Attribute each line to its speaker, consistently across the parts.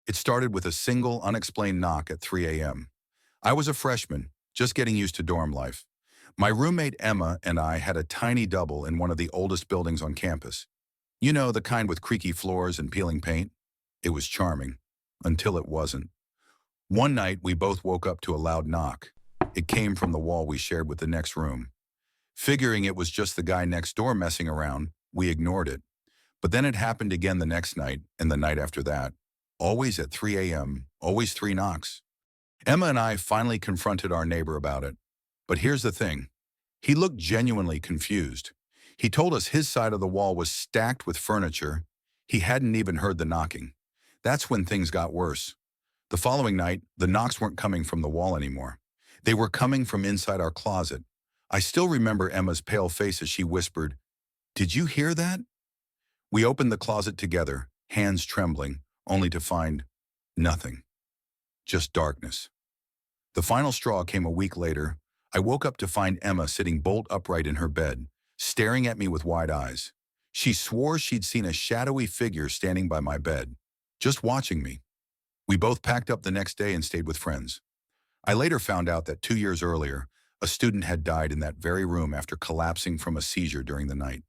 Speaker 1: It started with a single, unexplained knock at 3 a.m. I was a freshman, just getting used to dorm life. My roommate Emma and I had a tiny double in one of the oldest buildings on campus. You know, the kind with creaky floors and peeling paint? It was charming, until it wasn't. One night, we both woke up to a loud knock. It came from the wall we shared with the next room. Figuring it was just the guy next door messing around, we ignored it. But then it happened again the next night and the night after that. Always at 3 a.m., always three knocks. Emma and I finally confronted our neighbor about it. But here's the thing. He looked genuinely confused. He told us his side of the wall was stacked with furniture. He hadn't even heard the knocking. That's when things got worse. The following night, the knocks weren't coming from the wall anymore. They were coming from inside our closet. I still remember Emma's pale face as she whispered, "Did you hear that?" We opened the closet together, hands trembling, only to find nothing. Just darkness. The final straw came a week later. I woke up to find Emma sitting bolt upright in her bed, staring at me with wide eyes. She swore she'd seen a shadowy figure standing by my bed, just watching me. We both packed up the next day and stayed with friends. I later found out that 2 years earlier, a student had died in that very room after collapsing from a seizure during the night.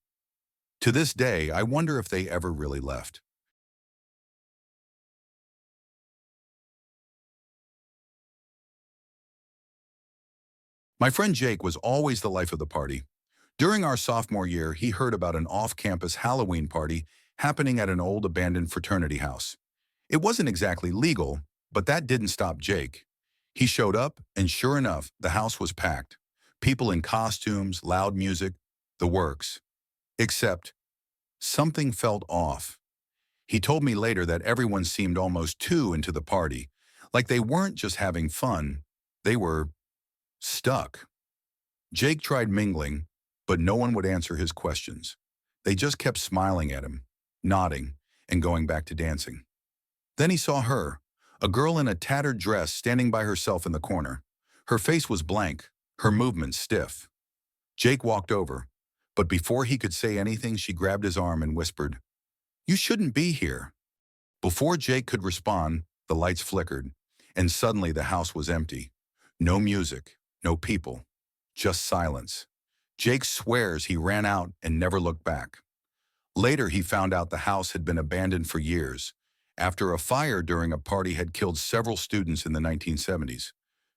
Speaker 1: To this day, I wonder if they ever really left. My friend Jake was always the life of the party. During our sophomore year, he heard about an off-campus Halloween party happening at an old abandoned fraternity house. It wasn't exactly legal, but that didn't stop Jake. He showed up, and sure enough, the house was packed. People in costumes, loud music, the works. Except, something felt off. He told me later that everyone seemed almost too into the party, like they weren't just having fun, they were stuck. Jake tried mingling, but no one would answer his questions. They just kept smiling at him, nodding, and going back to dancing. Then he saw her, a girl in a tattered dress standing by herself in the corner. Her face was blank, her movements stiff. Jake walked over, but before he could say anything, she grabbed his arm and whispered, "You shouldn't be here." Before Jake could respond, the lights flickered, and suddenly the house was empty. No music, no people, just silence. Jake swears he ran out and never looked back. Later, he found out the house had been abandoned for years, after a fire during a party had killed several students in the 1970s.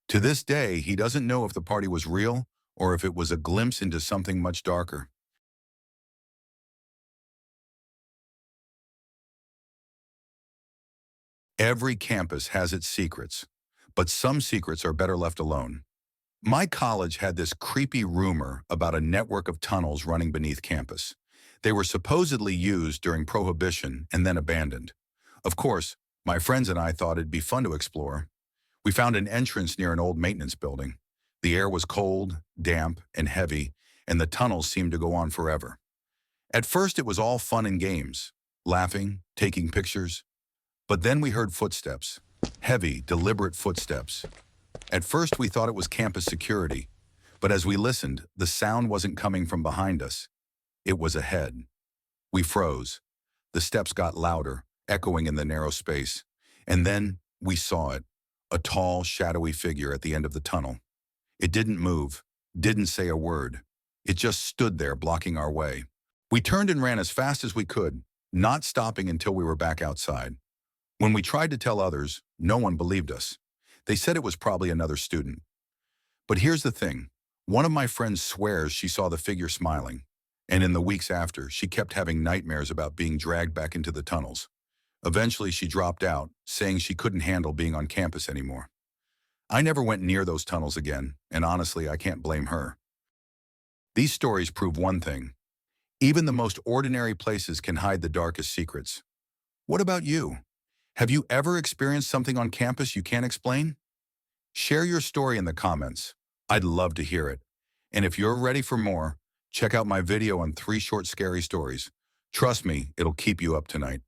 Speaker 1: To this day, he doesn't know if the party was real or if it was a glimpse into something much darker. Every campus has its secrets, but some secrets are better left alone. My college had this creepy rumor about a network of tunnels running beneath campus. They were supposedly used during Prohibition and then abandoned. Of course, my friends and I thought it'd be fun to explore. We found an entrance near an old maintenance building. The air was cold, damp, and heavy, and the tunnels seemed to go on forever. At first, it was all fun and games, laughing, taking pictures. But then we heard footsteps, heavy, deliberate footsteps. At first, we thought it was campus security, but as we listened, the sound wasn't coming from behind us. It was ahead. We froze. The steps got louder, echoing in the narrow space. And then we saw it, a tall, shadowy figure at the end of the tunnel. It didn't move, didn't say a word. It just stood there, blocking our way. We turned and ran as fast as we could, not stopping until we were back outside. When we tried to tell others, no one believed us. They said it was probably another student. But here's the thing. One of my friends swears she saw the figure smiling, and in the weeks after, she kept having nightmares about being dragged back into the tunnels. Eventually, she dropped out, saying she couldn't handle being on campus anymore. I never went near those tunnels again, and honestly, I can't blame her. These stories prove one thing. Even the most ordinary places can hide the darkest secrets. What about you? Have you ever experienced something on campus you can't explain? Share your story in the comments. I'd love to hear it. And if you're ready for more, check out my video on 3 short scary stories. Trust me, it'll keep you up tonight.